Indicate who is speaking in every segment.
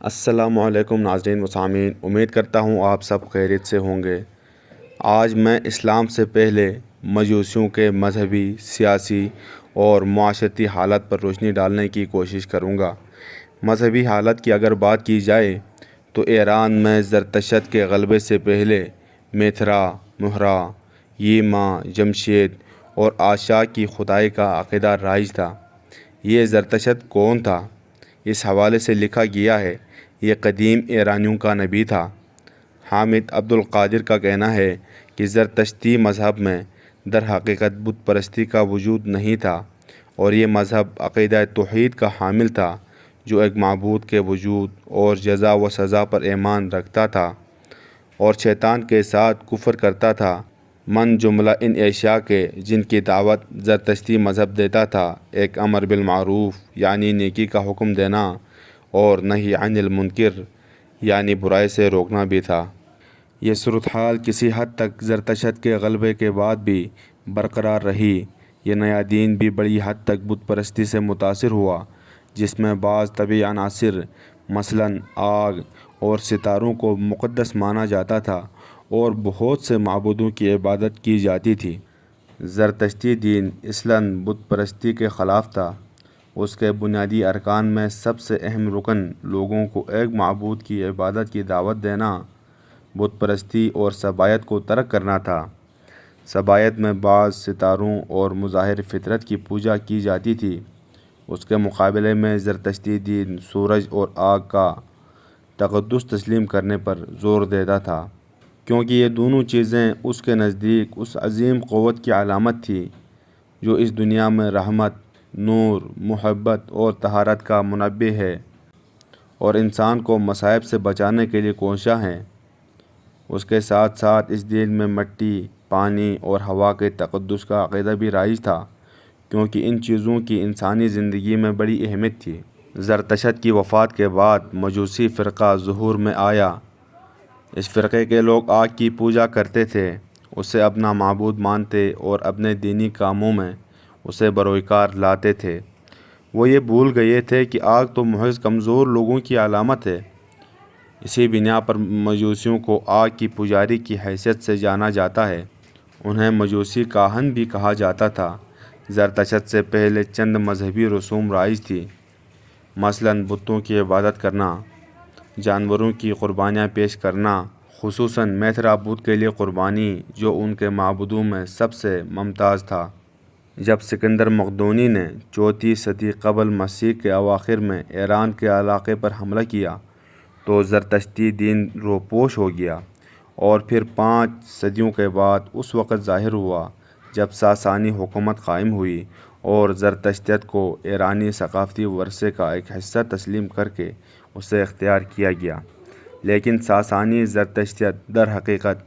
Speaker 1: السلام علیکم ناظرین و سامعین، امید کرتا ہوں آپ سب خیریت سے ہوں گے۔ آج میں اسلام سے پہلے مجوسیوں کے مذہبی، سیاسی اور معاشرتی حالت پر روشنی ڈالنے کی کوشش کروں گا۔ مذہبی حالت کی اگر بات کی جائے تو ایران میں زرتشت کے غلبے سے پہلے میتھرا، مہرا، یما، جمشید اور آشا کی خدائی کا عقیدہ رائج تھا۔ یہ زرتشت کون تھا؟ اس حوالے سے لکھا گیا ہے، یہ قدیم ایرانیوں کا نبی تھا۔ حامد عبد القادر کا کہنا ہے کہ زرتشتی مذہب میں در حقیقت بت پرستی کا وجود نہیں تھا، اور یہ مذہب عقیدہ توحید کا حامل تھا جو ایک معبود کے وجود اور جزا و سزا پر ایمان رکھتا تھا اور شیطان کے ساتھ کفر کرتا تھا۔ من جملہ ان اشیاء کے جن کی دعوت زرتشتی مذہب دیتا تھا، ایک امر بالمعروف یعنی نیکی کا حکم دینا اور نہی عن المنکر یعنی برائی سے روکنا بھی تھا۔ یہ صورتحال کسی حد تک زرتشت کے غلبے کے بعد بھی برقرار رہی۔ یہ نیا دین بھی بڑی حد تک بت پرستی سے متاثر ہوا، جس میں بعض طبعی عناصر مثلاً آگ اور ستاروں کو مقدس مانا جاتا تھا اور بہت سے معبودوں کی عبادت کی جاتی تھی۔ زرتشتی دین اصلاً بت پرستی کے خلاف تھا۔ اس کے بنیادی ارکان میں سب سے اہم رکن لوگوں کو ایک معبود کی عبادت کی دعوت دینا، بت پرستی اور سبائیت کو ترک کرنا تھا۔ سبائیت میں بعض ستاروں اور مظاہر فطرت کی پوجا کی جاتی تھی۔ اس کے مقابلے میں زرتشتی دین سورج اور آگ کا تقدس تسلیم کرنے پر زور دیتا تھا، کیونکہ یہ دونوں چیزیں اس کے نزدیک اس عظیم قوت کی علامت تھی جو اس دنیا میں رحمت، نور، محبت اور طہارت کا منبع ہے اور انسان کو مصائب سے بچانے کے لیے کوشاں ہے۔ اس کے ساتھ ساتھ اس دین میں مٹی، پانی اور ہوا کے تقدس کا عقیدہ بھی رائج تھا، کیونکہ ان چیزوں کی انسانی زندگی میں بڑی اہمیت تھی۔ زرتشت کی وفات کے بعد مجوسی فرقہ ظہور میں آیا۔ اس فرقے کے لوگ آگ کی پوجا کرتے تھے، اسے اپنا معبود مانتے اور اپنے دینی کاموں میں اسے بروئے کار لاتے تھے۔ وہ یہ بھول گئے تھے کہ آگ تو محض کمزور لوگوں کی علامت ہے۔ اسی بنا پر مجوسیوں کو آگ کی پجاری کی حیثیت سے جانا جاتا ہے۔ انہیں مجوسی کاہن بھی کہا جاتا تھا۔ زرتشت سے پہلے چند مذہبی رسوم رائج تھی، مثلاً بتوں کی عبادت کرنا، جانوروں کی قربانیاں پیش کرنا، خصوصاً میتھرا بت کے لیے قربانی جو ان کے معبودوں میں سب سے ممتاز تھا۔ جب سکندر مقدونی نے 4 صدی قبل مسیح کے اواخر میں ایران کے علاقے پر حملہ کیا تو زرتشتی دین روپوش ہو گیا، اور پھر 5 صدیوں کے بعد اس وقت ظاہر ہوا جب ساسانی حکومت قائم ہوئی اور زرتشتیت کو ایرانی ثقافتی ورثے کا ایک حصہ تسلیم کر کے اسے اختیار کیا گیا۔ لیکن ساسانی زرتشتیت در حقیقت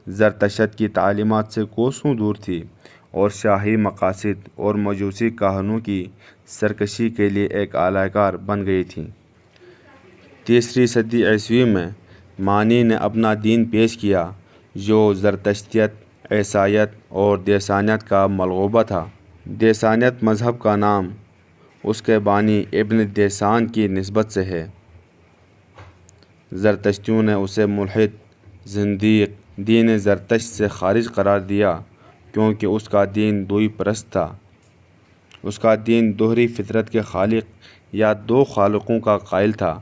Speaker 1: زرتشت کی تعلیمات سے کوسوں دور تھی اور شاہی مقاصد اور مجوسی کاہنوں کی سرکشی کے لیے ایک اعلی کار بن گئی تھی۔ 3 صدی عیسوی میں مانی نے اپنا دین پیش کیا جو زرتشتیت، عیسائیت اور دیسانیت کا ملغوبہ تھا۔ دیسانیت مذہب کا نام اس کے بانی ابن دیسان کی نسبت سے ہے۔ زرتشتیوں نے اسے ملحد، زندیق، دین زرتشت سے خارج قرار دیا، کیونکہ اس کا دین دوئی پرست تھا۔ اس کا دین دوہری فطرت کے خالق یا 2 خالقوں کا قائل تھا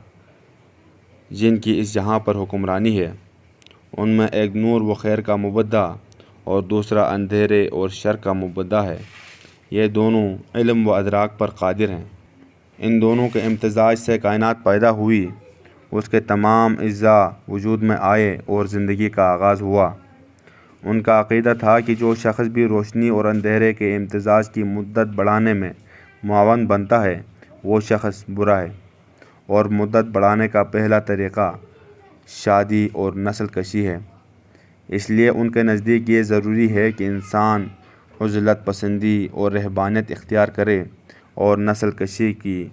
Speaker 1: جن کی اس جہاں پر حکمرانی ہے۔ ان میں ایک نور و خیر کا مبدع اور دوسرا اندھیرے اور شر کا مبدع ہے۔ یہ دونوں علم و ادراک پر قادر ہیں۔ ان دونوں کے امتزاج سے کائنات پیدا ہوئی، اس کے تمام اجزاء وجود میں آئے اور زندگی کا آغاز ہوا۔ ان کا عقیدہ تھا کہ جو شخص بھی روشنی اور اندھیرے کے امتزاج کی مدت بڑھانے میں معاون بنتا ہے وہ شخص برا ہے، اور مدت بڑھانے کا پہلا طریقہ شادی اور نسل کشی ہے۔ اس لیے ان کے نزدیک یہ ضروری ہے کہ انسان عزلت پسندی اور رہبانیت اختیار کرے اور نسل کشی کی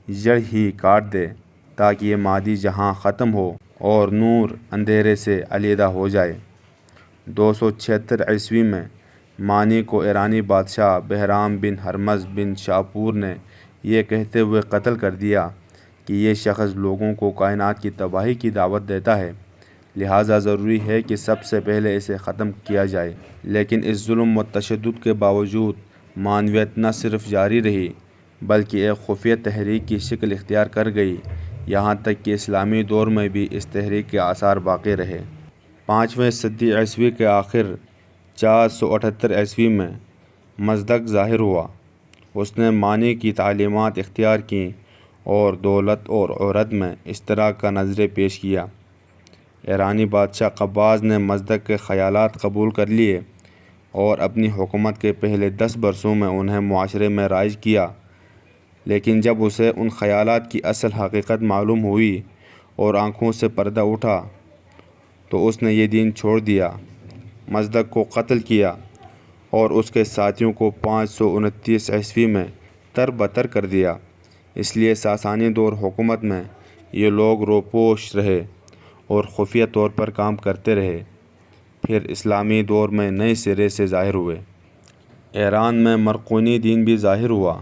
Speaker 1: جڑ ہی کاٹ دے تاکہ یہ مادی جہاں ختم ہو اور نور اندھیرے سے علیحدہ ہو جائے۔ 276 عیسوی میں مانی کو ایرانی بادشاہ بہرام بن ہرمز بن شاپور نے یہ کہتے ہوئے قتل کر دیا کہ یہ شخص لوگوں کو کائنات کی تباہی کی دعوت دیتا ہے، لہٰذا ضروری ہے کہ سب سے پہلے اسے ختم کیا جائے۔ لیکن اس ظلم و تشدد کے باوجود معنویت نہ صرف جاری رہی بلکہ ایک خفیہ تحریک کی شکل اختیار کر گئی، یہاں تک کہ اسلامی دور میں بھی اس تحریک کے آثار باقی رہے۔ 5ویں صدی عیسوی کے آخر 478 عیسوی میں مزدک ظاہر ہوا۔ اس نے معنی کی تعلیمات اختیار کیں اور دولت اور عہرت میں اشتراک کا نظریہ پیش کیا۔ ایرانی بادشاہ قباز نے مزدک کے خیالات قبول کر لیے اور اپنی حکومت کے پہلے 10 برسوں میں انہیں معاشرے میں رائج کیا، لیکن جب اسے ان خیالات کی اصل حقیقت معلوم ہوئی اور آنکھوں سے پردہ اٹھا تو اس نے یہ دین چھوڑ دیا، مزدک کو قتل کیا اور اس کے ساتھیوں کو 529 عیسوی میں تر بتر کر دیا۔ اس لیے ساسانی دور حکومت میں یہ لوگ روپوش رہے اور خفیہ طور پر کام کرتے رہے، پھر اسلامی دور میں نئے سرے سے ظاہر ہوئے۔ ایران میں مرقونی دین بھی ظاہر ہوا۔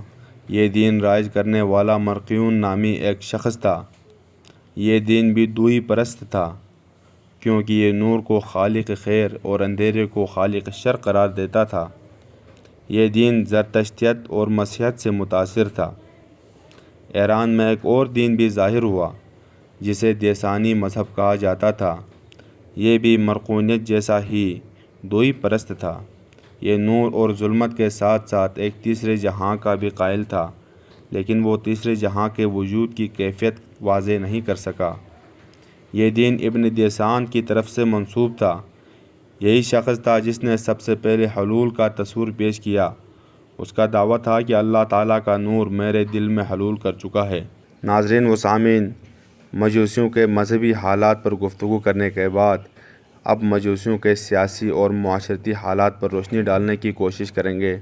Speaker 1: یہ دین رائج کرنے والا مرقیون نامی ایک شخص تھا۔ یہ دین بھی دوئی پرست تھا، کیونکہ یہ نور کو خالق خیر اور اندھیرے کو خالق شر قرار دیتا تھا۔ یہ دین زرتشتیت اور مسیحیت سے متاثر تھا۔ ایران میں ایک اور دین بھی ظاہر ہوا جسے دیسانی مذہب کہا جاتا تھا۔ یہ بھی مرقونیت جیسا ہی دوئی پرست تھا۔ یہ نور اور ظلمت کے ساتھ ساتھ ایک تیسرے جہاں کا بھی قائل تھا، لیکن وہ تیسرے جہاں کے وجود کی کیفیت واضح نہیں کر سکا۔ یہ دین ابن دیسان کی طرف سے منسوب تھا۔ یہی شخص تھا جس نے سب سے پہلے حلول کا تصور پیش کیا۔ اس کا دعویٰ تھا کہ اللہ تعالیٰ کا نور میرے دل میں حلول کر چکا ہے۔ ناظرین و سامعین، مجوسیوں کے مذہبی حالات پر گفتگو کرنے کے بعد اب مجوسیوں کے سیاسی اور معاشرتی حالات پر روشنی ڈالنے کی کوشش کریں گے۔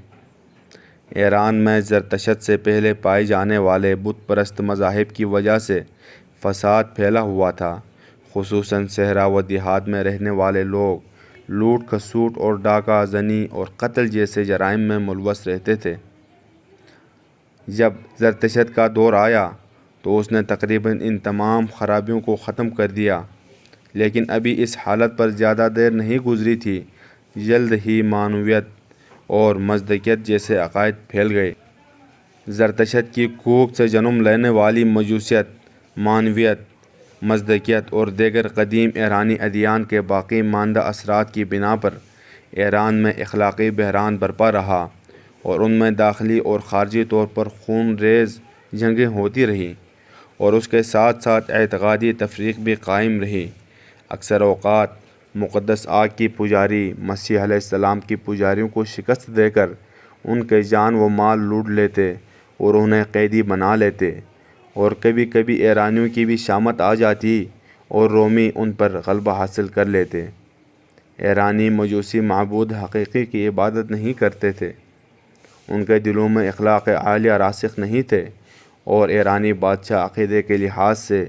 Speaker 1: ایران میں زرتشت سے پہلے پائے جانے والے بت پرست مذاہب کی وجہ سے فساد پھیلا ہوا تھا، خصوصاً صحرا و دیہات میں رہنے والے لوگ لوٹ کھسوٹ اور ڈاکہ زنی اور قتل جیسے جرائم میں ملوث رہتے تھے۔ جب زرتشت کا دور آیا تو اس نے تقریباً ان تمام خرابیوں کو ختم کر دیا، لیکن ابھی اس حالت پر زیادہ دیر نہیں گزری تھی، جلد ہی معنویت اور مزدکیت جیسے عقائد پھیل گئے۔ زرتشت کی کوکھ سے جنم لینے والی مجوسیت، معنویت، مزدکیت اور دیگر قدیم ایرانی ادیان کے باقی ماندہ اثرات کی بنا پر ایران میں اخلاقی بحران برپا رہا اور ان میں داخلی اور خارجی طور پر خون ریز جنگیں ہوتی رہیں، اور اس کے ساتھ ساتھ اعتقادی تفریق بھی قائم رہی۔ اکثر اوقات مقدس آگ کی پجاری مسیح علیہ السلام کی پجاریوں کو شکست دے کر ان کے جان و مال لوٹ لیتے اور انہیں قیدی بنا لیتے، اور کبھی کبھی ایرانیوں کی بھی شامت آ جاتی اور رومی ان پر غلبہ حاصل کر لیتے۔ ایرانی مجوسی معبود حقیقی کی عبادت نہیں کرتے تھے، ان کے دلوں میں اخلاق عالیہ راسخ نہیں تھے، اور ایرانی بادشاہ عقیدے کے لحاظ سے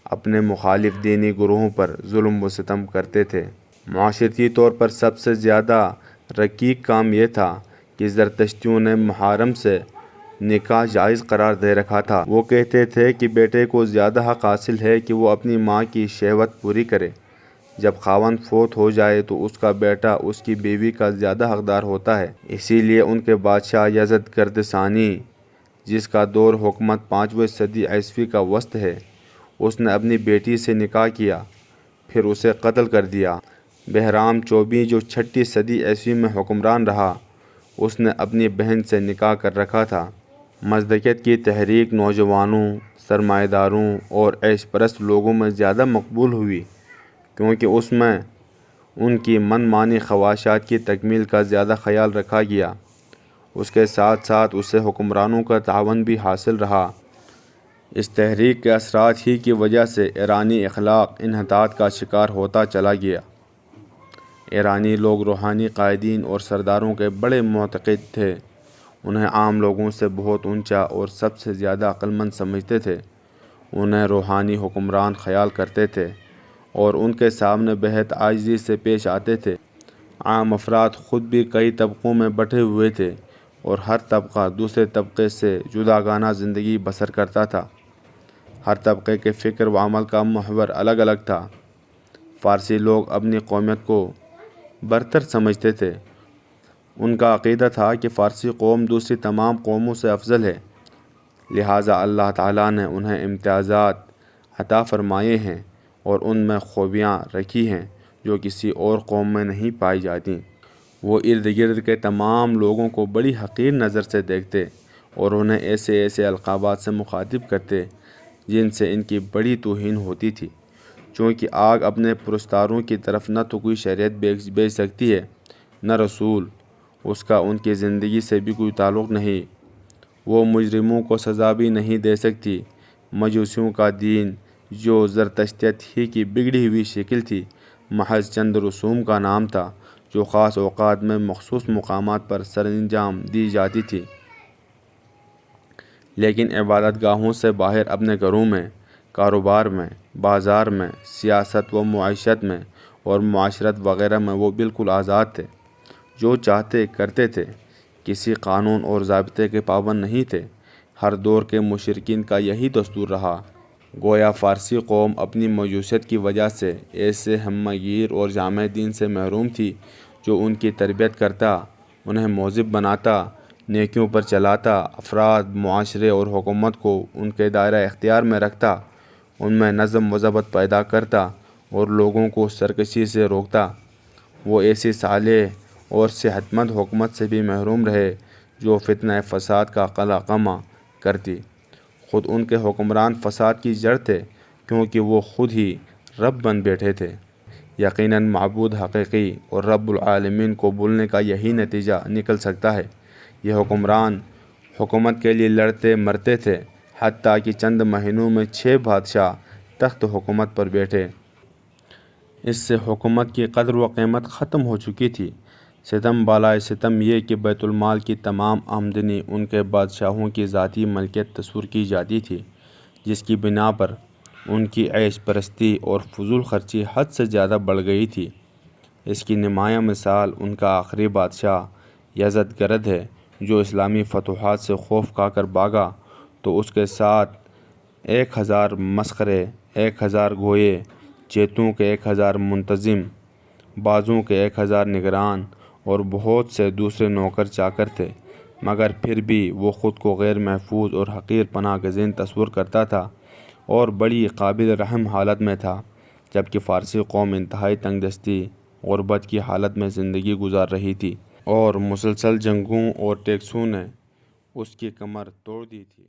Speaker 1: اپنے مخالف دینی گروہوں پر ظلم و ستم کرتے تھے۔ معاشرتی طور پر سب سے زیادہ رقیق کام یہ تھا کہ زرتشتیوں نے محارم سے نکاح جائز قرار دے رکھا تھا۔ وہ کہتے تھے کہ بیٹے کو زیادہ حق حاصل ہے کہ وہ اپنی ماں کی شہوت پوری کرے، جب خاوند فوت ہو جائے تو اس کا بیٹا اس کی بیوی کا زیادہ حقدار ہوتا ہے۔ اسی لیے ان کے بادشاہ یزد گرد ثانی، جس کا دور حکومت 5ویں صدی عیسوی کا وسط ہے، اس نے اپنی بیٹی سے نکاح کیا، پھر اسے قتل کر دیا۔ بہرام چوبی جو 6 صدی عیسوی میں حکمران رہا، اس نے اپنی بہن سے نکاح کر رکھا تھا۔ مزدکیت کی تحریک نوجوانوں، سرمایہ داروں اور عیش پرست لوگوں میں زیادہ مقبول ہوئی، کیونکہ اس میں ان کی من مانی خواہشات کی تکمیل کا زیادہ خیال رکھا گیا۔ اس کے ساتھ ساتھ اسے حکمرانوں کا تعاون بھی حاصل رہا۔ اس تحریک کے اثرات ہی کی وجہ سے ایرانی اخلاق انحطاط کا شکار ہوتا چلا گیا۔ ایرانی لوگ روحانی قائدین اور سرداروں کے بڑے معتقد تھے، انہیں عام لوگوں سے بہت اونچا اور سب سے زیادہ عقل مند سمجھتے تھے، انہیں روحانی حکمران خیال کرتے تھے اور ان کے سامنے بہت عاجزی سے پیش آتے تھے۔ عام افراد خود بھی کئی طبقوں میں بٹے ہوئے تھے اور ہر طبقہ دوسرے طبقے سے جداگانہ زندگی بسر کرتا تھا۔ ہر طبقے کے فکر و عمل کا محور الگ الگ تھا۔ فارسی لوگ اپنی قومیت کو برتر سمجھتے تھے۔ ان کا عقیدہ تھا کہ فارسی قوم دوسری تمام قوموں سے افضل ہے، لہٰذا اللہ تعالیٰ نے انہیں امتیازات عطا فرمائے ہیں اور ان میں خوبیاں رکھی ہیں جو کسی اور قوم میں نہیں پائی جاتیں۔ وہ ارد گرد کے تمام لوگوں کو بڑی حقیر نظر سے دیکھتے اور انہیں ایسے ایسے القابات سے مخاطب کرتے جن سے ان کی بڑی توہین ہوتی تھی۔ چونکہ آگ اپنے پرستاروں کی طرف نہ تو کوئی شریعت بھیج سکتی ہے نہ رسول، اس کا ان کی زندگی سے بھی کوئی تعلق نہیں، وہ مجرموں کو سزا بھی نہیں دے سکتی۔ مجوسیوں کا دین جو زرتشتیت ہی کی بگڑی ہوئی شکل تھی، محض چند رسوم کا نام تھا جو خاص اوقات میں مخصوص مقامات پر سر انجام دی جاتی تھی، لیکن عبادت گاہوں سے باہر اپنے گھروں میں، کاروبار میں، بازار میں، سیاست و معیشت میں اور معاشرت وغیرہ میں وہ بالکل آزاد تھے، جو چاہتے کرتے تھے، کسی قانون اور ضابطے کے پابند نہیں تھے۔ ہر دور کے مشرکین کا یہی دستور رہا۔ گویا فارسی قوم اپنی مجوسیت کی وجہ سے ایسے ہمہ گیر اور جامع دین سے محروم تھی جو ان کی تربیت کرتا، انہیں مہذب بناتا، نیکیوں پر چلاتا، افراد، معاشرے اور حکومت کو ان کے دائرہ اختیار میں رکھتا، ان میں نظم و ضبط پیدا کرتا اور لوگوں کو سرکشی سے روکتا۔ وہ ایسی صالح اور صحت مند حکومت سے بھی محروم رہے جو فتنہ فساد کا قلقمہ کرتی۔ خود ان کے حکمران فساد کی جڑ تھے کیونکہ وہ خود ہی رب بن بیٹھے تھے۔ یقیناً معبود حقیقی اور رب العالمین کو بھولنے کا یہی نتیجہ نکل سکتا ہے۔ یہ حکمران حکومت کے لیے لڑتے مرتے تھے، حتیٰ کہ چند مہینوں میں 6 بادشاہ تخت حکومت پر بیٹھے۔ اس سے حکومت کی قدر و قیمت ختم ہو چکی تھی۔ ستم بالائے ستم یہ کہ بیت المال کی تمام آمدنی ان کے بادشاہوں کی ذاتی ملکیت تصور کی جاتی تھی، جس کی بنا پر ان کی عیش پرستی اور فضول خرچی حد سے زیادہ بڑھ گئی تھی۔ اس کی نمایاں مثال ان کا آخری بادشاہ یزدگرد ہے، جو اسلامی فتوحات سے خوف کھا کر بھاگا تو اس کے ساتھ 1000 مسخرے، 1000 گویے، چیتوں کے 1000 منتظم، بازوں کے 1000 نگران اور بہت سے دوسرے نوکر چاکر تھے، مگر پھر بھی وہ خود کو غیر محفوظ اور حقیر پناہ گزین تصور کرتا تھا اور بڑی قابل رحم حالت میں تھا، جبکہ فارسی قوم انتہائی تنگ دستی، غربت کی حالت میں زندگی گزار رہی تھی اور مسلسل جنگوں اور ٹیکسوں نے اس کی کمر توڑ دی تھی۔